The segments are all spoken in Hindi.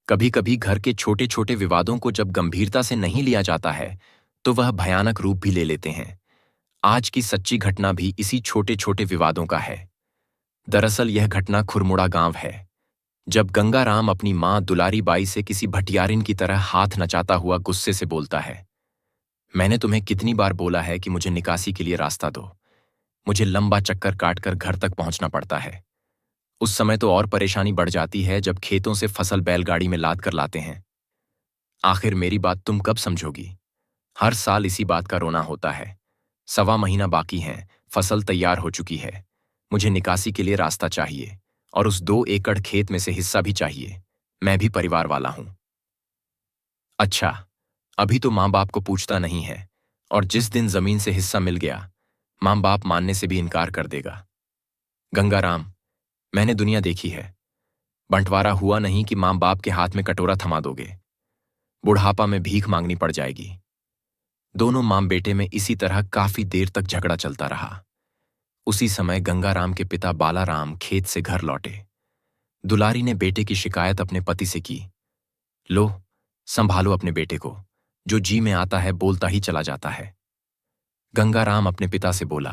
कभी कभी घर के छोटे छोटे विवादों को जब गंभीरता से नहीं लिया जाता है तो वह भयानक रूप भी ले लेते हैं। आज की सच्ची घटना भी इसी छोटे छोटे विवादों का है। दरअसल यह घटना खुरमुड़ा गांव है, जब गंगाराम अपनी मां दुलारी बाई से किसी भटियारिन की तरह हाथ नचाता हुआ गुस्से से बोलता है, मैंने तुम्हें कितनी बार बोला है कि मुझे निकासी के लिए रास्ता दो। मुझे लंबा चक्कर काटकर घर तक पहुंचना पड़ता है। उस समय तो और परेशानी बढ़ जाती है जब खेतों से फसल बैलगाड़ी में लाद कर लाते हैं। आखिर मेरी बात तुम कब समझोगी? हर साल इसी बात का रोना होता है। 1.25 महीना बाकी है, फसल तैयार हो चुकी है। मुझे निकासी के लिए रास्ता चाहिए और उस 2 एकड़ खेत में से हिस्सा भी चाहिए। मैं भी परिवार वाला हूं। अच्छा, अभी तो माँ बाप को पूछता नहीं है, और जिस दिन जमीन से हिस्सा मिल गया माँ बाप मानने से भी इनकार कर देगा। गंगाराम, मैंने दुनिया देखी है। बंटवारा हुआ नहीं कि माँ बाप के हाथ में कटोरा थमा दोगे। बुढ़ापा में भीख मांगनी पड़ जाएगी। दोनों मां बेटे में इसी तरह काफी देर तक झगड़ा चलता रहा। उसी समय गंगाराम के पिता बालाराम खेत से घर लौटे। दुलारी ने बेटे की शिकायत अपने पति से की। लो, संभालो अपने बेटे को, जो जी में आता है बोलता ही चला जाता है। गंगाराम अपने पिता से बोला,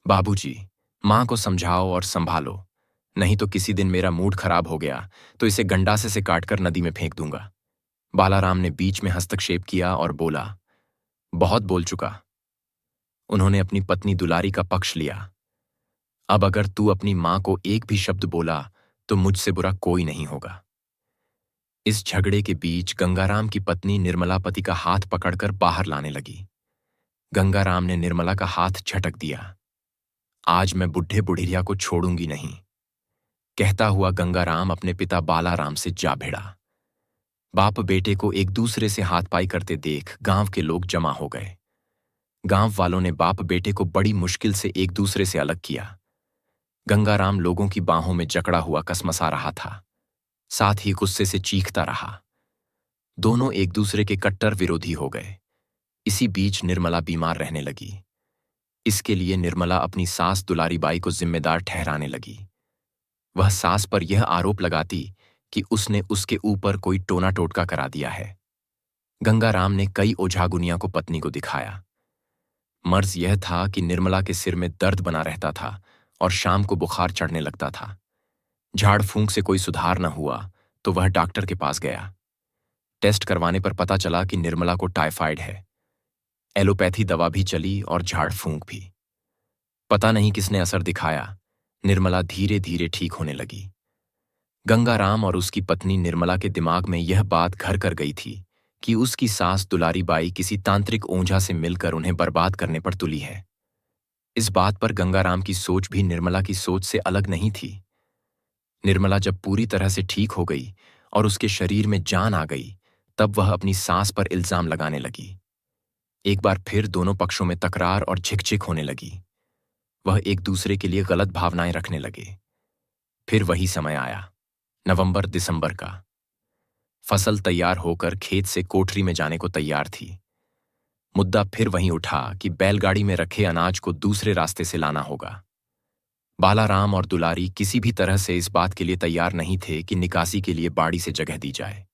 बाबूजी, मां को समझाओ और संभालो, नहीं तो किसी दिन मेरा मूड खराब हो गया तो इसे गंडासे से काटकर नदी में फेंक दूंगा। बालाराम ने बीच में हस्तक्षेप किया और बोला, बहुत बोल चुका। उन्होंने अपनी पत्नी दुलारी का पक्ष लिया। अब अगर तू अपनी मां को एक भी शब्द बोला तो मुझसे बुरा कोई नहीं होगा। इस झगड़े के बीच गंगाराम की पत्नी निर्मला पति का हाथ पकड़कर बाहर लाने लगी। गंगाराम ने निर्मला का हाथ झटक दिया। आज मैं बुढ़े बुढ़िया को छोड़ूंगी नहीं, कहता हुआ गंगाराम अपने पिता बालाराम से जा भिड़ा। बाप बेटे को एक दूसरे से हाथ पाई करते देख गांव के लोग जमा हो गए। गांव वालों ने बाप बेटे को बड़ी मुश्किल से एक दूसरे से अलग किया। गंगाराम लोगों की बाहों में जकड़ा हुआ कसमसा रहा था, साथ ही गुस्से से चीखता रहा। दोनों एक दूसरे के कट्टर विरोधी हो गए। इसी बीच निर्मला बीमार रहने लगी। इसके लिए निर्मला अपनी सास दुलारी बाई को जिम्मेदार ठहराने लगी। वह सास पर यह आरोप लगाती कि उसने उसके ऊपर कोई टोना टोटका करा दिया है। गंगाराम ने कई ओझागुनिया को पत्नी को दिखाया। मर्ज यह था कि निर्मला के सिर में दर्द बना रहता था और शाम को बुखार चढ़ने लगता था। झाड़ फूंक से कोई सुधार न हुआ तो वह डॉक्टर के पास गया। टेस्ट करवाने पर पता चला कि निर्मला को टाइफाइड है। एलोपैथी दवा भी चली और झाड़ फूंक भी। पता नहीं किसने असर दिखाया, निर्मला धीरे धीरे ठीक होने लगी। गंगाराम और उसकी पत्नी निर्मला के दिमाग में यह बात घर कर गई थी कि उसकी सास दुलारी बाई किसी तांत्रिक ओझा से मिलकर उन्हें बर्बाद करने पर तुली है। इस बात पर गंगाराम की सोच भी निर्मला की सोच से अलग नहीं थी। निर्मला जब पूरी तरह से ठीक हो गई और उसके शरीर में जान आ गई, तब वह अपनी सास पर इल्जाम लगाने लगी। एक बार फिर दोनों पक्षों में तकरार और झिकझिक होने लगी। वह एक दूसरे के लिए गलत भावनाएं रखने लगे। फिर वही समय आया, नवंबर दिसंबर का। फसल तैयार होकर खेत से कोठरी में जाने को तैयार थी। मुद्दा फिर वहीं उठा कि बैलगाड़ी में रखे अनाज को दूसरे रास्ते से लाना होगा। बालाराम और दुलारी किसी भी तरह से इस बात के लिए तैयार नहीं थे कि निकासी के लिए बाड़ी से जगह दी जाए।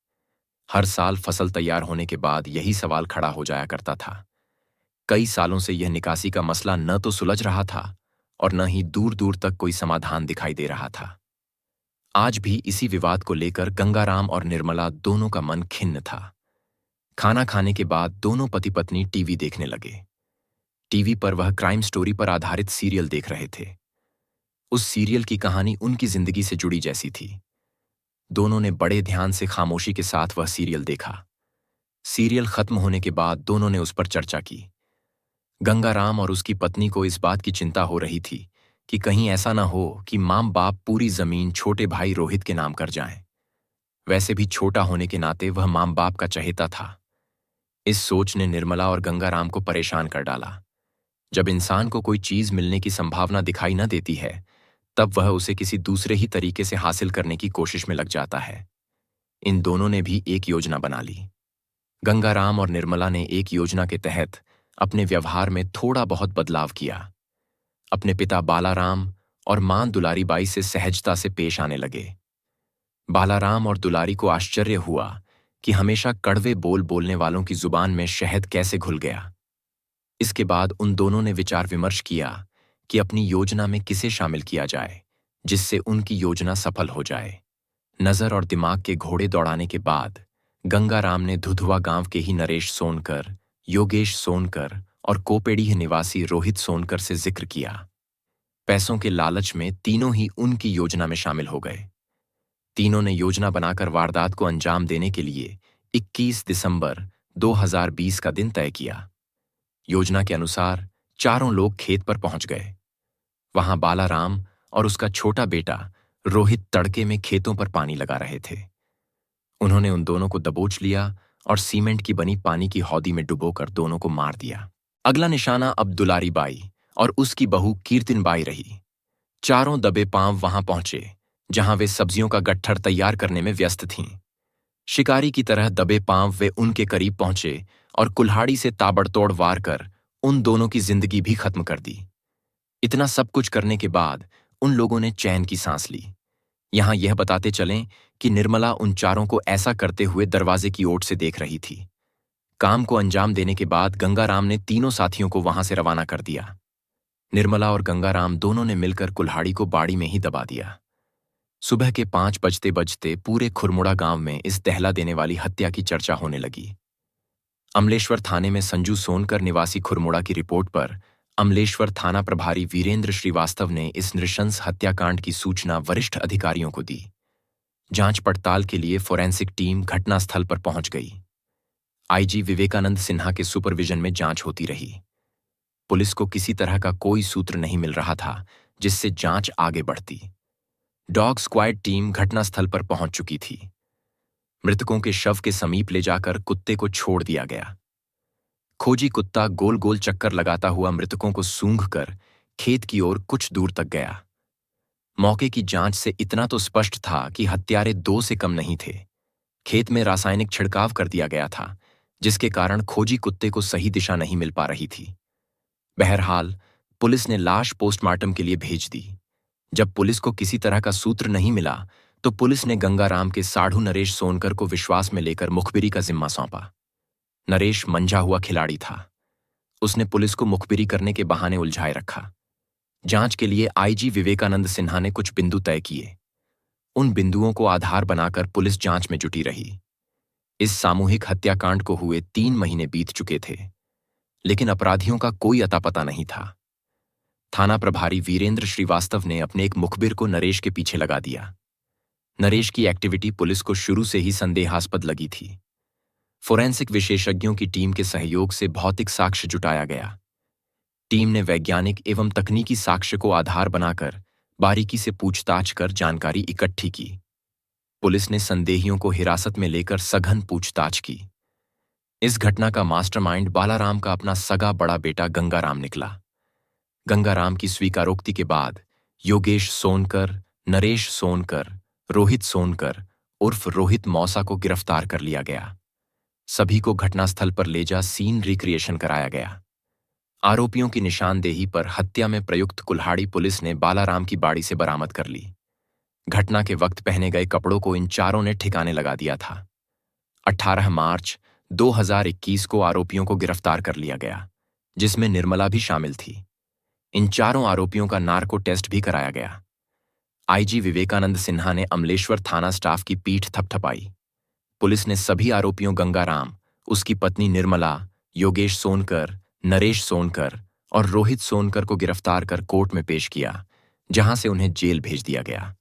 हर साल फसल तैयार होने के बाद यही सवाल खड़ा हो जाया करता था। कई सालों से यह निकासी का मसला न तो सुलझ रहा था और न ही दूर दूर तक कोई समाधान दिखाई दे रहा था। आज भी इसी विवाद को लेकर गंगाराम और निर्मला दोनों का मन खिन्न था। खाना खाने के बाद दोनों पति पत्नी टीवी देखने लगे। टीवी पर वह क्राइम स्टोरी पर आधारित सीरियल देख रहे थे। उस सीरियल की कहानी उनकी जिंदगी से जुड़ी जैसी थी। दोनों ने बड़े ध्यान से खामोशी के साथ वह सीरियल देखा। सीरियल खत्म होने के बाद दोनों ने उस पर चर्चा की। गंगाराम और उसकी पत्नी को इस बात की चिंता हो रही थी कि कहीं ऐसा न हो कि मां बाप पूरी जमीन छोटे भाई रोहित के नाम कर जाएं। वैसे भी छोटा होने के नाते वह मां बाप का चहेता था। इस सोच ने निर्मला और गंगाराम को परेशान कर डाला। जब इंसान को कोई चीज मिलने की संभावना दिखाई न देती है, तब वह उसे किसी दूसरे ही तरीके से हासिल करने की कोशिश में लग जाता है। इन दोनों ने भी एक योजना बना ली। गंगाराम और निर्मला ने एक योजना के तहत अपने व्यवहार में थोड़ा बहुत बदलाव किया। अपने पिता बालाराम और मां दुलारी बाई से सहजता से पेश आने लगे। बालाराम और दुलारी को आश्चर्य हुआ कि हमेशा कड़वे बोल बोलने वालों की जुबान में शहद कैसे घुल गया। इसके बाद उन दोनों ने विचार विमर्श किया कि अपनी योजना में किसे शामिल किया जाए जिससे उनकी योजना सफल हो जाए। नजर और दिमाग के घोड़े दौड़ाने के बाद गंगाराम ने धुधुआ गांव के ही नरेश सोनकर, योगेश सोनकर और कोपेड़ीह निवासी रोहित सोनकर से जिक्र किया। पैसों के लालच में तीनों ही उनकी योजना में शामिल हो गए। तीनों ने योजना बनाकर वारदात को अंजाम देने के लिए 21 दिसंबर 2020 का दिन तय किया। योजना के अनुसार चारों लोग खेत पर पहुंच गए। वहां बालाराम और उसका छोटा बेटा रोहित तड़के में खेतों पर पानी लगा रहे थे। उन्होंने उन दोनों को दबोच लिया और सीमेंट की बनी पानी की हौदी में डुबोकर दोनों को मार दिया। अगला निशाना अब दुलारी बाई और उसकी बहू कीर्तिन बाई रही। चारों दबे पांव वहां पहुंचे जहां वे सब्जियों का गट्ठर तैयार करने में व्यस्त थीं। शिकारी की तरह दबे पांव वे उनके करीब पहुंचे और कुल्हाड़ी से ताबड़तोड़ वार कर उन दोनों की जिंदगी भी खत्म कर दी। इतना सब कुछ करने के बाद उन लोगों ने चैन की सांस ली। यहां यह बताते चलें कि निर्मला उन चारों को ऐसा करते हुए दरवाजे की ओट से देख रही थी। काम को अंजाम देने के बाद गंगाराम ने तीनों साथियों को वहां से रवाना कर दिया। निर्मला और गंगाराम दोनों ने मिलकर कुल्हाड़ी को बाड़ी में ही दबा दिया। सुबह के 5 बजते बजते पूरे खुरमुड़ा गांव में इस दहला देने वाली हत्या की चर्चा होने लगी। अमलेश्वर थाने में संजू सोनकर निवासी खुरमुड़ा की रिपोर्ट पर अमलेश्वर थाना प्रभारी वीरेंद्र श्रीवास्तव ने इस नृशंस हत्याकांड की सूचना वरिष्ठ अधिकारियों को दी। जांच पड़ताल के लिए फोरेंसिक टीम घटनास्थल पर पहुंच गई। आईजी विवेकानंद सिन्हा के सुपरविजन में जांच होती रही। पुलिस को किसी तरह का कोई सूत्र नहीं मिल रहा था जिससे जांच आगे बढ़ती। डॉग स्क्वाड टीम घटनास्थल पर पहुंच चुकी थी। मृतकों के शव के समीप ले जाकर कुत्ते को छोड़ दिया गया। खोजी कुत्ता गोल गोल चक्कर लगाता हुआ मृतकों को सूंघकर खेत की ओर कुछ दूर तक गया। मौके की जांच से इतना तो स्पष्ट था कि हत्यारे 2 से कम नहीं थे। खेत में रासायनिक छिड़काव कर दिया गया था जिसके कारण खोजी कुत्ते को सही दिशा नहीं मिल पा रही थी। बहरहाल पुलिस ने लाश पोस्टमार्टम के लिए भेज दी। जब पुलिस को किसी तरह का सूत्र नहीं मिला तो पुलिस ने गंगाराम के साढ़ू नरेश सोनकर को विश्वास में लेकर मुखबिरी का जिम्मा सौंपा। नरेश मंझा हुआ खिलाड़ी था। उसने पुलिस को मुखबिरी करने के बहाने उलझाए रखा। जांच के लिए आईजी विवेकानंद सिन्हा ने कुछ बिंदु तय किए। उन बिंदुओं को आधार बनाकर पुलिस जांच में जुटी रही। इस सामूहिक हत्याकांड को हुए 3 महीने बीत चुके थे, लेकिन अपराधियों का कोई अता पता नहीं था। थाना प्रभारी वीरेंद्र श्रीवास्तव ने अपने एक मुखबिर को नरेश के पीछे लगा दिया। नरेश की एक्टिविटी पुलिस को शुरू से ही संदेहास्पद लगी थी। फोरेंसिक विशेषज्ञों की टीम के सहयोग से भौतिक साक्ष्य जुटाया गया। टीम ने वैज्ञानिक एवं तकनीकी साक्ष्य को आधार बनाकर बारीकी से पूछताछ कर जानकारी इकट्ठी की। पुलिस ने संदेहियों को हिरासत में लेकर सघन पूछताछ की। इस घटना का मास्टरमाइंड बालाराम का अपना सगा बड़ा बेटा गंगाराम निकला। गंगाराम की स्वीकारोक्ति के बाद योगेश सोनकर, नरेश सोनकर, रोहित सोनकर उर्फ रोहित मौसा को गिरफ्तार कर लिया गया। सभी को घटनास्थल पर ले जा सीन रिक्रिएशन कराया गया। आरोपियों की निशानदेही पर हत्या में प्रयुक्त कुल्हाड़ी पुलिस ने बालाराम की बाड़ी से बरामद कर ली। घटना के वक्त पहने गए कपड़ों को इन चारों ने ठिकाने लगा दिया था। 18 मार्च 2021 को आरोपियों को गिरफ्तार कर लिया गया, जिसमें निर्मला भी शामिल थी। इन चारों आरोपियों का नार्को टेस्ट भी कराया गया। आईजी विवेकानंद सिन्हा ने अमलेश्वर थाना स्टाफ की पीठ थपथपाई। पुलिस ने सभी आरोपियों गंगाराम, उसकी पत्नी निर्मला, योगेश सोनकर, नरेश सोनकर और रोहित सोनकर को गिरफ्तार कर कोर्ट में पेश किया, जहां से उन्हें जेल भेज दिया गया।